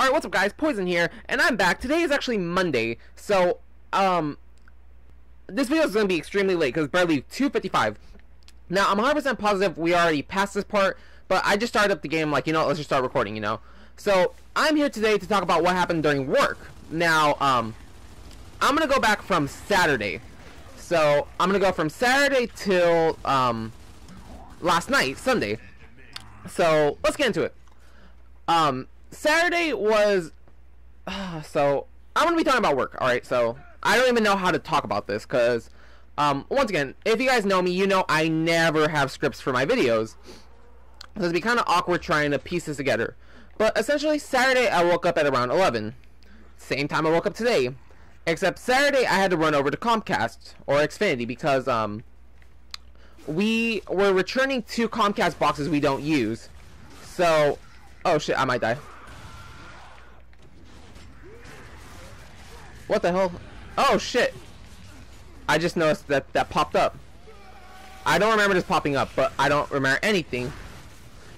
Alright, what's up guys, Poison here, and I'm back. Today is actually Monday, so, this video is going to be extremely late, because it's barely 2:55. Now, I'm 100% positive we already passed this part, but I just started up the game like, let's just start recording, So, I'm here today to talk about what happened during work. Now, I'm going to go back from Saturday. So, I'm going to go from Saturday till, last night, Sunday. So, let's get into it. Saturday was, so, I'm going to be talking about work, alright? So, I don't even know how to talk about this, because, once again, if you guys know me, you know I never have scripts for my videos. So, it'd be kind of awkward trying to piece this together. But, essentially, Saturday, I woke up at around 11. Same time I woke up today. Except, Saturday, I had to run over to Comcast, or Xfinity, because, we were returning 2 Comcast boxes we don't use. So, oh shit, I might die. What the hell? Oh shit. I just noticed that popped up. I don't remember this popping up, but I don't remember anything.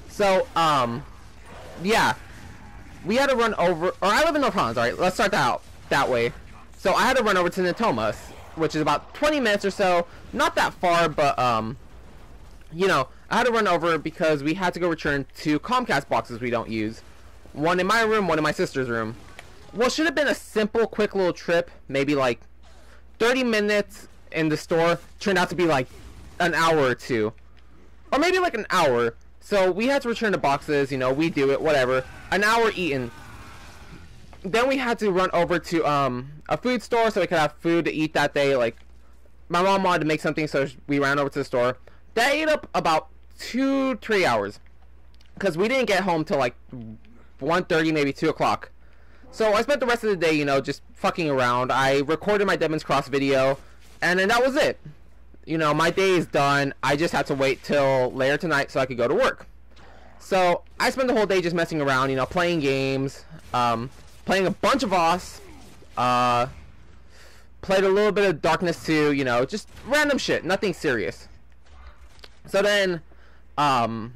So, yeah. We had to run over, or I live in North Holland, alright, let's start that out that way. So I had to run over to Natomas, which is about 20 minutes or so. Not that far, but, I had to run over because we had to go return 2 Comcast boxes we don't use. One in my room, one in my sister's room. What should have been a simple, quick little trip, maybe like 30 minutes in the store, turned out to be like an hour or 2. Or maybe like an hour. So we had to return the boxes, we do it, whatever. An hour eaten. Then we had to run over to a food store so we could have food to eat that day. Like, my mom wanted to make something, so we ran over to the store. That ate up about 2-3 hours, because we didn't get home till like 1:30, maybe 2 o'clock. So I spent the rest of the day, just fucking around. I recorded my Demon's Cross video, and then that was it. My day is done. I just had to wait till later tonight so I could go to work. So I spent the whole day just messing around, playing games, playing a bunch of Voss, played a little bit of Darkness 2, just random shit, nothing serious. So then, 9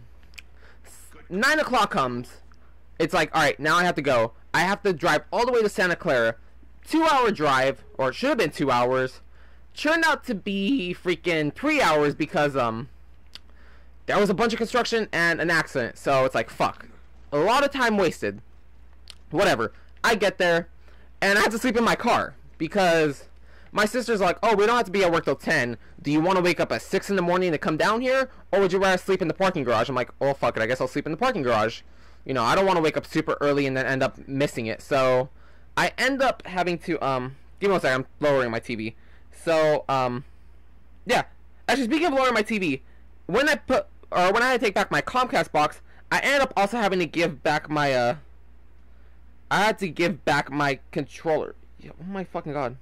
o'clock comes. It's like, alright, now I have to go. I have to drive all the way to Santa Clara. 2-hour drive, or it should have been 2 hours. Turned out to be freaking 3 hours because, there was a bunch of construction and an accident. So it's like, fuck. A lot of time wasted. Whatever. I get there, and I have to sleep in my car. Because my sister's like, oh, we don't have to be at work till 10. Do you want to wake up at 6 in the morning to come down here? Or would you rather sleep in the parking garage? I'm like, oh, fuck it. I guess I'll sleep in the parking garage. I don't want to wake up super early and then end up missing it. So, I end up having to, give me one second. I'm lowering my TV. So, yeah. Actually, speaking of lowering my TV, when I had to take back my Comcast box, I ended up also having to give back my, I had to give back my controller. Oh my fucking god.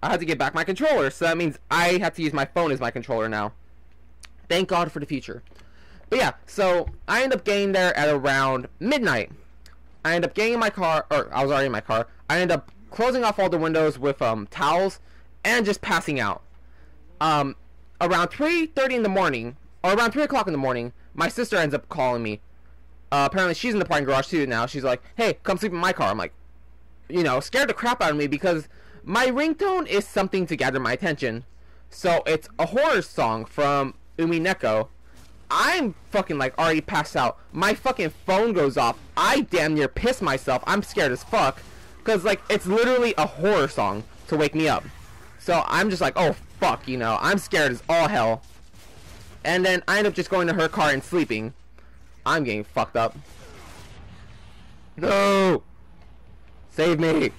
I had to get back my controller, so that means I have to use my phone as my controller now. Thank God for the future. But yeah, so I end up getting there at around midnight. I end up getting in my car, or I was already in my car. I end up closing off all the windows with towels and just passing out. Around 3:30 in the morning, or around 3 o'clock in the morning, my sister ends up calling me. Apparently she's in the parking garage too now. She's like, hey, come sleep in my car. I'm like, scared the crap out of me because my ringtone is something to gather my attention. So it's a horror song from Umineko. I'm fucking like already passed out. My fucking phone goes off. I damn near piss myself. I'm scared as fuck. Because like it's literally a horror song to wake me up. So I'm just like, oh fuck, I'm scared as all hell. And then I end up just going to her car and sleeping. I'm getting fucked up. No! Save me!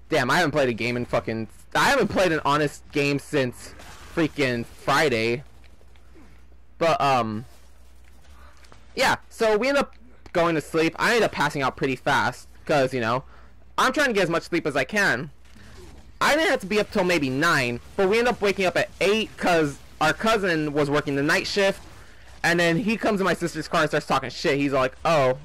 Damn, I haven't played a game in fucking... I haven't played an honest game since freaking Friday. But, yeah, so we end up going to sleep. I ended up passing out pretty fast. Because, I'm trying to get as much sleep as I can. I didn't have to be up till maybe 9. But we ended up waking up at 8 because our cousin was working the night shift. And then he comes in my sister's car and starts talking shit. He's like, oh,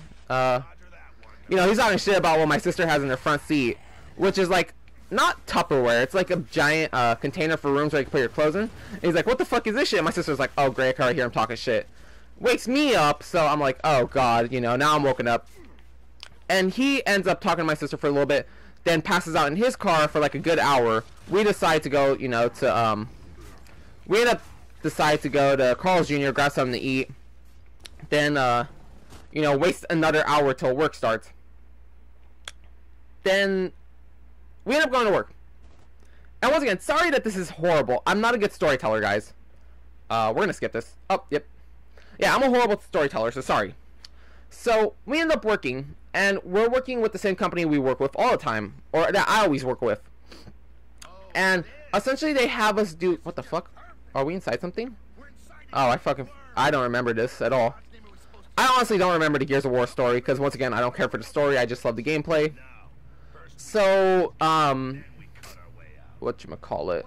he's talking shit about what my sister has in her front seat. Which is like, not Tupperware. It's like a giant container for rooms where you can put your clothes in. And he's like, what the fuck is this shit? And my sister's like, oh, great, I can already hear him talking shit. wakes me up, so I'm like, oh god, you know, now I'm woken up. And he ends up talking to my sister for a little bit, then passes out in his car for like a good hour. We decide to go, you know, to we end up decide to go to Carl's Jr., grab something to eat, then you know, waste another hour till work starts. Then we end up going to work. And once again, sorry that this is horrible. I'm not a good storyteller, guys. We're gonna skip this. Oh, yep. Yeah, I'm a horrible storyteller, so sorry. So we end up working, and we're working with the same company we work with all the time, or that I always work with. And essentially they have us do, what the fuck? Are we inside something? Oh, I don't remember this at all. I honestly don't remember the Gears of War story, because once again, I don't care for the story, I just love the gameplay. So, whatchamacallit.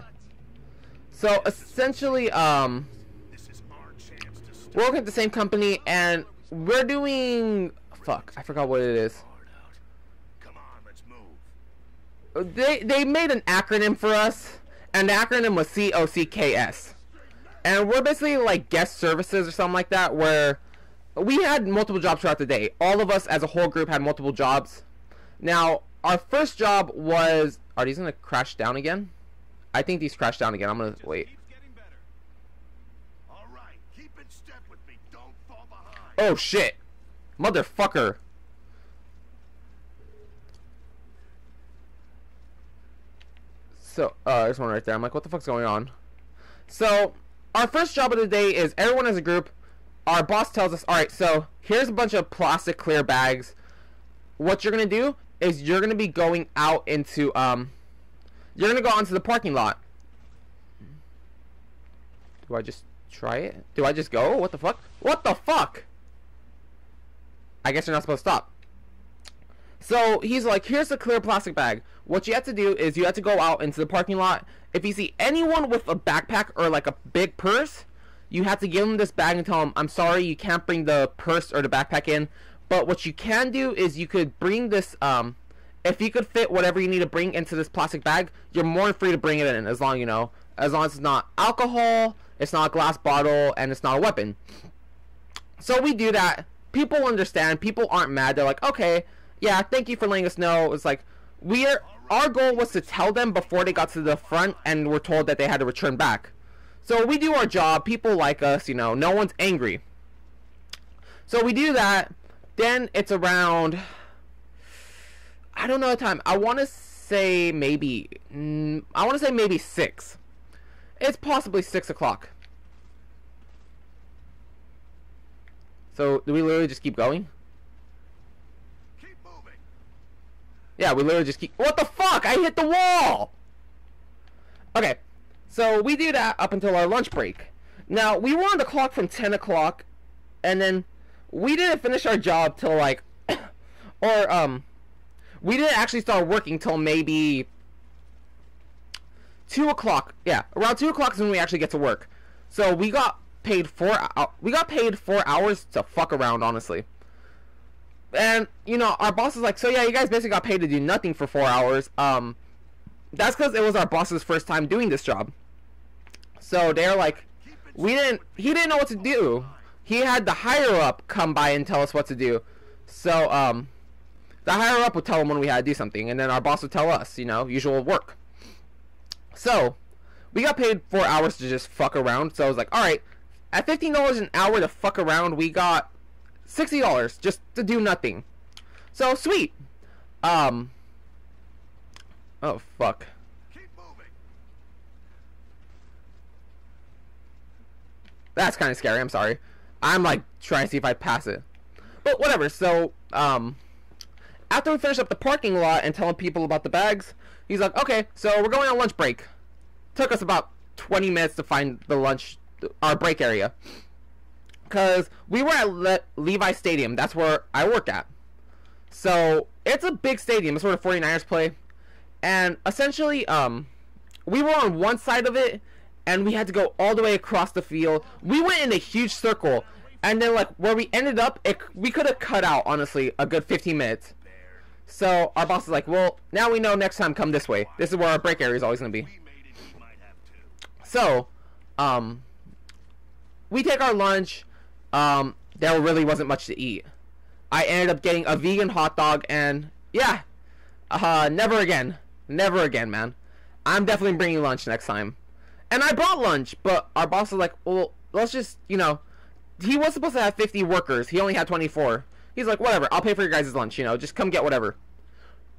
So, essentially, we're working at the same company, and we're doing, fuck, I forgot what it is. They made an acronym for us, and the acronym was COCKS. And we're basically like guest services or something like that, where we had multiple jobs throughout the day. All of us as a whole group had multiple jobs. Now, our first job was... Are these going to crash down again? I think these crashed down again. I'm going to... Wait. Oh, shit. Motherfucker. So, there's one right there. I'm like, what the fuck's going on? So, our first job of the day is everyone as a group. Our boss tells us, alright, so here's a bunch of plastic clear bags. What you're going to do is you're going to be going out into, you're going to go onto the parking lot. Do I just try it? Do I just go? What the fuck? What the fuck? I guess you're not supposed to stop. So he's like, here's the clear plastic bag. What you have to do is you have to go out into the parking lot. If you see anyone with a backpack or like a big purse, you have to give them this bag and tell them, I'm sorry, you can't bring the purse or the backpack in. But what you can do is you could bring this, if you could fit whatever you need to bring into this plastic bag, you're more than free to bring it in, as long, you know, as long as it's not alcohol, it's not a glass bottle, and it's not a weapon. So we do that. People understand. People aren't mad. They're like, okay, yeah, thank you for letting us know. It's like, our goal was to tell them before they got to the front and were told that they had to return back. So we do our job. People like us, you know, no one's angry. So we do that. Then it's around, I don't know the time. I want to say maybe 6. It's possibly 6 o'clock. So do we literally just keep going? Keep moving. Yeah, we literally just keep... What the fuck? I hit the wall! Okay, so we do that up until our lunch break. Now, we were on the clock from 10 o'clock, and then we didn't finish our job till like... we didn't actually start working till maybe 2 o'clock. Yeah, around 2 o'clock is when we actually get to work. So we got paid 4 hours to fuck around, honestly. And, you know, our boss is like, so yeah, you guys basically got paid to do nothing for 4 hours. That's because it was our boss's first time doing this job. So they're like, he didn't know what to do. He had the higher up come by and tell us what to do. So, the higher up would tell him when we had to do something, and then our boss would tell us, you know, usual work. So, we got paid 4 hours to just fuck around. So I was like, alright, at $15 an hour to fuck around, we got $60 just to do nothing. So, sweet. Oh, fuck. Keep moving. That's kind of scary, I'm sorry. I'm, like, trying to see if I pass it. But, whatever, so, after we finish up the parking lot and telling people about the bags, he's like, okay, so we're going on lunch break. Took us about 20 minutes to find our break area. Because we were at Levi Stadium. That's where I work at. So, it's a big stadium. It's where the 49ers play. And, essentially, we were on one side of it, and we had to go all the way across the field. We went in a huge circle. And then, like, where we ended up, we could have cut out, honestly, a good 15 minutes. So, our boss is like, well, now we know next time come this way. This is where our break area is always going to be. So, we take our lunch. there really wasn't much to eat. I ended up getting a vegan hot dog, and yeah, never again, man. I'm definitely bringing lunch next time. And I brought lunch, but our boss was like, well, let's just, you know, he was supposed to have 50 workers. He only had 24. He's like, whatever, I'll pay for your guys' lunch, you know, just come get whatever.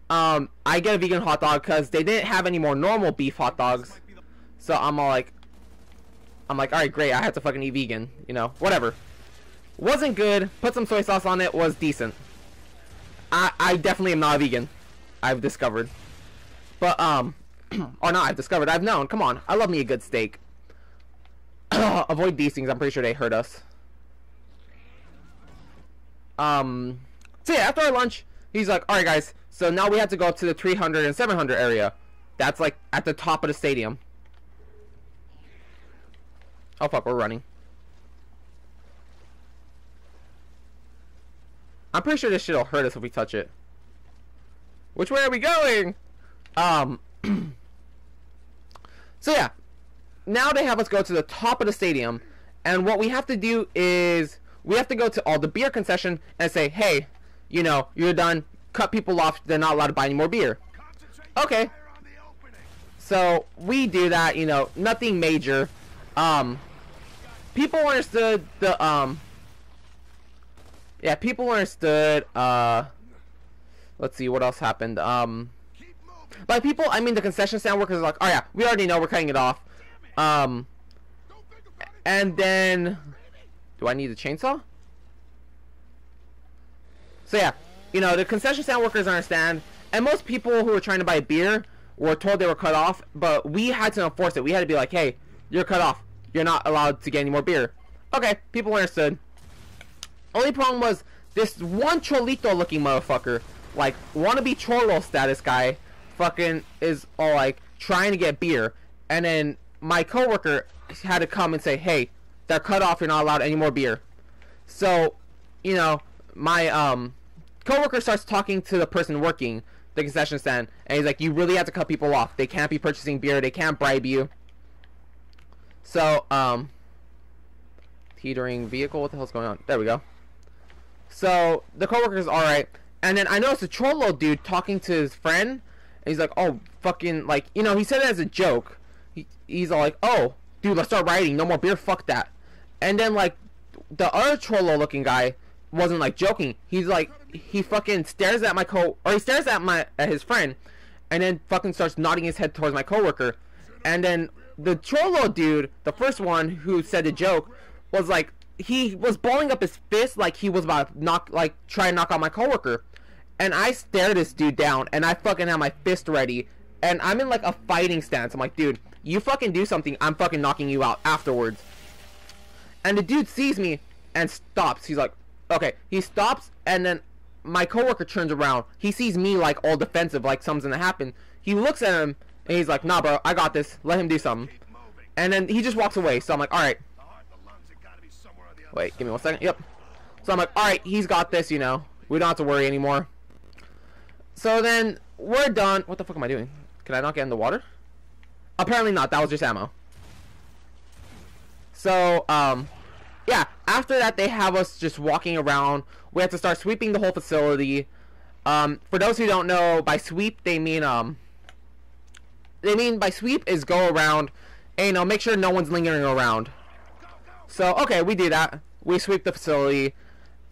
I get a vegan hot dog because they didn't have any more normal beef hot dogs. So I'm like, alright, great, I have to fucking eat vegan, you know, whatever. Wasn't good, put some soy sauce on it, was decent. I definitely am not a vegan, I've discovered. But, or not I've discovered, I've known, come on, I love me a good steak. Avoid these things, I'm pretty sure they hurt us. So yeah, after our lunch, he's like, alright guys, so now we have to go up to the 300 and 700 area. That's like at the top of the stadium. Oh fuck, we're running. I'm pretty sure this shit'll hurt us if we touch it. Which way are we going? So yeah, now they have us go to the top of the stadium, and what we have to do is we have to go to all the beer concession and say, hey, you know, you're done, cut people off, they're not allowed to buy any more beer. Okay. So we do that, you know, nothing major. People understood the yeah, people understood. Let's see what else happened. By people, I mean the concession stand workers are like, oh yeah, we already know we're cutting it off. And then, do I need a chainsaw? So yeah, you know, the concession stand workers understand, and most people who were trying to buy beer were told they were cut off, but we had to enforce it. We had to be like, hey, you're cut off. You're not allowed to get any more beer. Okay, people understood. Only problem was this one Cholito looking motherfucker, like wannabe Cholo status guy, fucking is all like trying to get beer, and then my coworker had to come and say, hey, they're cut off, you're not allowed any more beer. So, you know, my coworker starts talking to the person working the concession stand, and he's like, you really have to cut people off. They can't be purchasing beer, they can't bribe you. So, teetering vehicle, what the hell's going on? There we go. So, the coworker's alright, and then I noticed a Cholo dude talking to his friend, and he's like, oh, fucking, like, you know, he said it as a joke. He's all like, oh, dude, let's start rioting, no more beer, fuck that. And then, like, the other Cholo looking guy wasn't, like, joking. He's like, he fucking stares at he stares at his friend, and then fucking starts nodding his head towards my coworker. And then the Cholo dude, the first one who said the joke, was like, he was balling up his fist like he was about to try and knock out my coworker. And I stare this dude down, and I fucking have my fist ready, and I'm in like a fighting stance. I'm like, dude, you fucking do something, I'm fucking knocking you out afterwards. And the dude sees me and stops. He's like, okay. He stops, and then my coworker turns around. He sees me like all defensive, like something's gonna happen. He looks at him, and he's like, nah, bro, I got this. Let him do something. And then he just walks away. So I'm like, alright. Wait, give me 1 second. Yep. So I'm like, alright, he's got this, you know. We don't have to worry anymore. So then, we're done. What the fuck am I doing? Can I not get in the water? Apparently not. That was just ammo. So, yeah. After that, they have us just walking around. We have to start sweeping the whole facility. For those who don't know, by sweep, they mean by sweep is go around and, you know, make sure no one's lingering around. So, okay, we do that. We sweep the facility.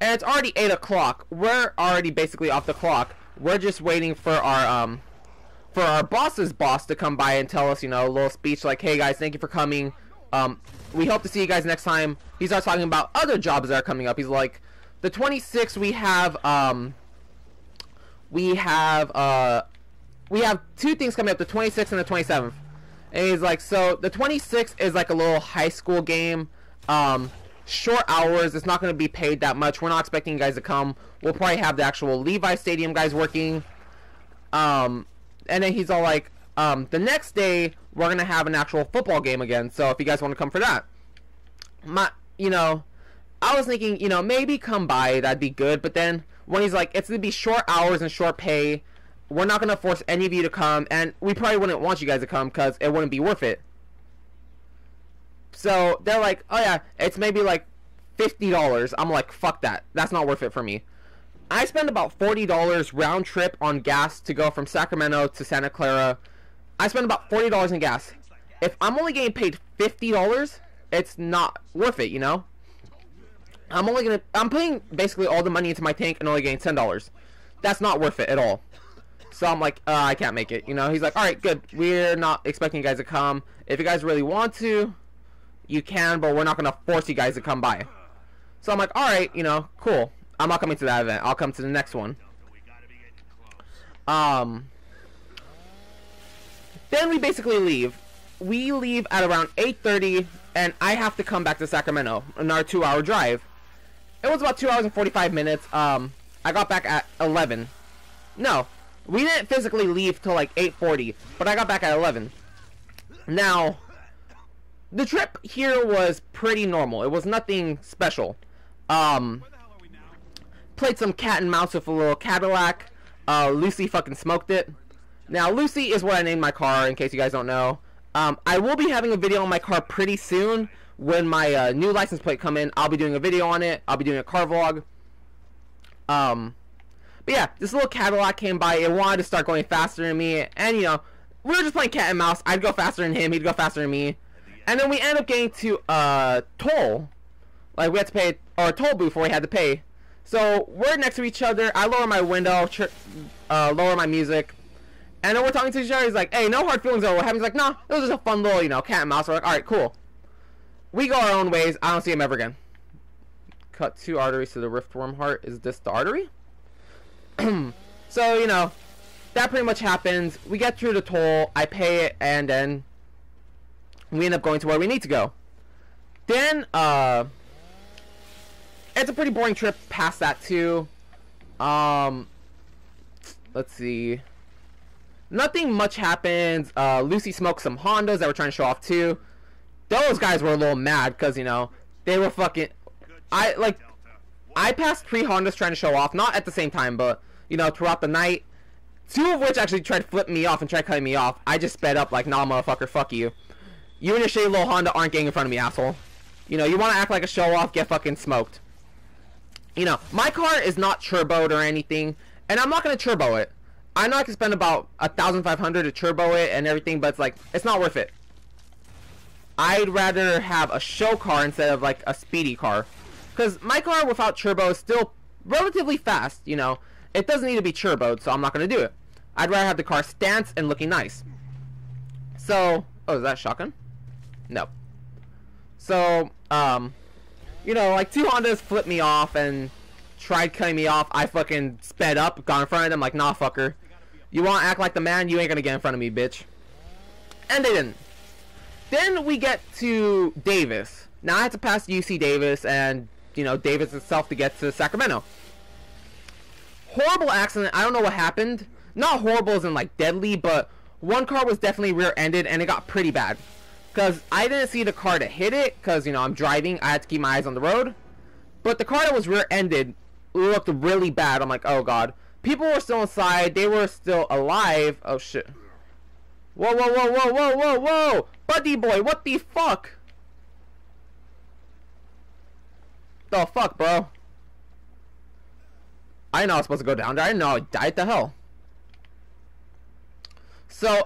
And it's already 8 o'clock. We're already basically off the clock. We're just waiting for our boss's boss to come by and tell us, you know, a little speech like, hey guys, thank you for coming. We hope to see you guys next time. He starts talking about other jobs that are coming up. He's like, the 26th we have 2 things coming up, the 26th and the 27th. And he's like, so the 26th is like a little high school game. Short hours, it's not going to be paid that much. We're not expecting you guys to come. We'll probably have the actual Levi Stadium guys working. And then he's all like, the next day we're going to have an actual football game again. So if you guys want to come for that. You know, I was thinking, you know, maybe come by, that'd be good. But then when he's like, it's going to be short hours and short pay, we're not going to force any of you to come. And we probably wouldn't want you guys to come because it wouldn't be worth it. So they're like, oh yeah, it's maybe like $50. I'm like, fuck that. That's not worth it for me. I spend about $40 round trip on gas to go from Sacramento to Santa Clara. I spend about $40 in gas. If I'm only getting paid $50, it's not worth it, you know? I'm putting basically all the money into my tank and only getting $10. That's not worth it at all. So I'm like, I can't make it, you know? He's like, alright, good. We're not expecting you guys to come. If you guys really want to, you can, but we're not going to force you guys to come by. So I'm like, alright, you know, cool. I'm not coming to that event. I'll come to the next one. Then we basically leave. We leave at around 8:30, and I have to come back to Sacramento. Another 2-hour drive. It was about 2 hours and 45 minutes. I got back at 11. No, we didn't physically leave till like 8:40, but I got back at 11. Now, the trip here was pretty normal. It was nothing special. Played some cat and mouse with a little Cadillac. Lucy fucking smoked it. Now, Lucy is what I named my car, in case you guys don't know. I will be having a video on my car pretty soon. When my new license plate come in, I'll be doing a video on it. I'll be doing a car vlog. But yeah, this little Cadillac came by. It wanted to start going faster than me. And, you know, we were just playing cat and mouse. I'd go faster than him. He'd go faster than me. And then we ended up getting to toll. Like, we had to pay, or a toll booth before we had to pay. So, we're next to each other. I lower my window, lower my music. And then we're talking to each other. He's like, hey, no hard feelings or what happened. He's like, no, it was just a fun little, you know, cat and mouse. We're like, alright, cool. We go our own ways. I don't see him ever again. Cut 2 arteries to the riftworm heart. Is this the artery? So, you know, that pretty much happens. We get through the toll. I pay it. And then we end up going to where we need to go. Then, it's a pretty boring trip past that too. Let's see. Nothing much happens. Lucy smoked some Hondas that were trying to show off too. Those guys were a little mad because, you know, they were fucking... I passed 3 Hondas trying to show off. Not at the same time, but, you know, throughout the night. 2 of which actually tried to flip me off and try cutting me off. I just sped up like, nah, motherfucker, fuck you. You and your shitty little Honda aren't getting in front of me, asshole. You know, you want to act like a show off, get fucking smoked. You know, my car is not turboed or anything, and I'm not going to turbo it. I know I can spend about $1,500 to turbo it and everything, but it's like, it's not worth it. I'd rather have a show car instead of like a speedy car. Because my car without turbo is still relatively fast, you know. It doesn't need to be turboed, so I'm not going to do it. I'd rather have the car stance and looking nice. So, oh, is that a shotgun? No. So, you know, like 2 Hondas flipped me off and tried cutting me off. I fucking sped up, got in front of them like, nah, fucker. You want to act like the man? You ain't going to get in front of me, bitch. And they didn't. Then we get to Davis. Now I had to pass UC Davis and, you know, Davis itself to get to Sacramento. Horrible accident. I don't know what happened. Not horrible as in like deadly, but one car was definitely rear-ended and it got pretty bad. Because I didn't see the car to hit it, because, you know, I'm driving. I had to keep my eyes on the road. But the car that was rear-ended looked really bad. I'm like, oh god. People were still inside. They were still alive. Oh shit. Whoa, whoa, whoa, whoa, whoa, whoa, whoa! Buddy boy, what the fuck? The fuck, bro? I didn't know I was supposed to go down there. I didn't know I died. The hell? So,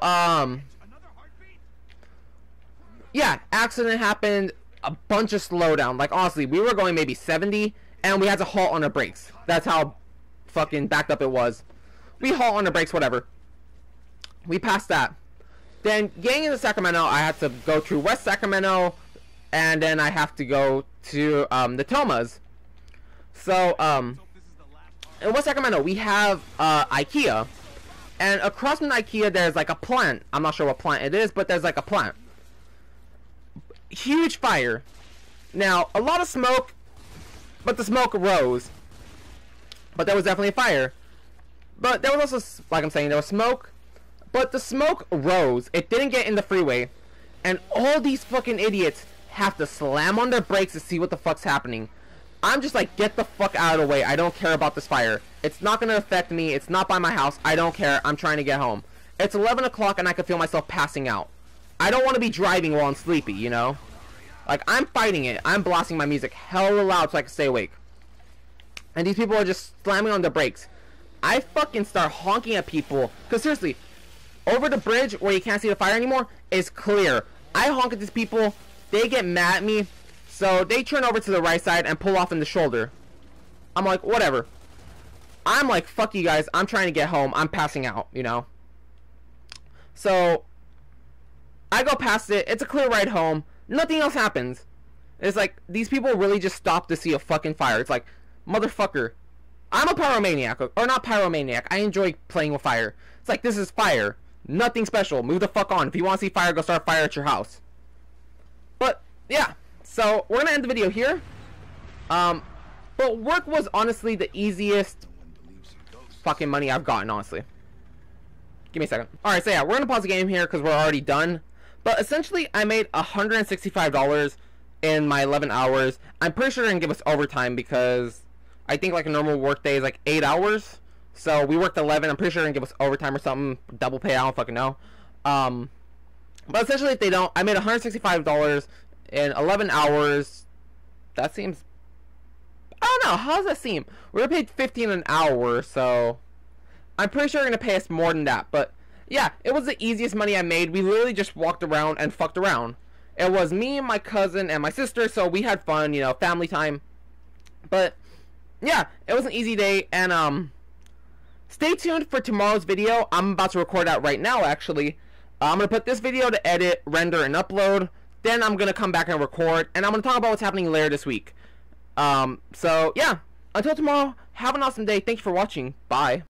yeah, accident happened. A bunch of slowdown. Like, honestly, we were going maybe 70, and we had to halt on our brakes. That's how fucking backed up it was. We halt on the brakes, whatever. We passed that. Then, getting into Sacramento, I had to go through West Sacramento, and then I have to go to, the Tomas. So, in West Sacramento, we have, IKEA. And across from IKEA, there's, like, a plant. I'm not sure what plant it is, but there's, like, a plant. Huge fire. Now, a lot of smoke, but the smoke rose. But there was definitely a fire. But there was also, like I'm saying, there was smoke. But the smoke rose. It didn't get in the freeway. And all these fucking idiots have to slam on their brakes to see what the fuck's happening. I'm just like, get the fuck out of the way. I don't care about this fire. It's not going to affect me. It's not by my house. I don't care. I'm trying to get home. It's 11 o'clock and I can feel myself passing out. I don't want to be driving while I'm sleepy, you know? Like, I'm fighting it. I'm blasting my music hella loud so I can stay awake. And these people are just slamming on the brakes. I fucking start honking at people. Because seriously, over the bridge where you can't see the fire anymore is clear. I honk at these people. They get mad at me. So they turn over to the right side and pull off in the shoulder. I'm like, whatever. I'm like, fuck you guys. I'm trying to get home. I'm passing out, you know. So I go past it. It's a clear ride home. Nothing else happens. It's like, these people really just stop to see a fucking fire. It's like, motherfucker. I'm a pyromaniac. Or not pyromaniac. I enjoy playing with fire. It's like, this is fire. Nothing special. Move the fuck on. If you want to see fire, go start a fire at your house. But, yeah. So, we're going to end the video here. But work was honestly the easiest fucking money I've gotten, honestly. Give me a second. Alright, so yeah, we're going to pause the game here because we're already done. But essentially, I made $165 in my 11 hours. I'm pretty sure they're going to give us overtime because I think like a normal work day is like 8 hours. So we worked 11. I'm pretty sure they're going to give us overtime or something. Double pay, I don't fucking know. But essentially, if they don't, I made $165 in 11 hours. That seems... I don't know. How does that seem? We were paid $15 an hour, so... I'm pretty sure they're going to pay us more than that. But, yeah, it was the easiest money I made. We literally just walked around and fucked around. It was me and my cousin and my sister, so we had fun, you know, family time. But, yeah, it was an easy day. And, stay tuned for tomorrow's video. I'm about to record that right now, actually. I'm going to put this video to edit, render, and upload. Then I'm going to come back and record. And I'm going to talk about what's happening later this week. So, yeah. Until tomorrow, have an awesome day. Thank you for watching. Bye.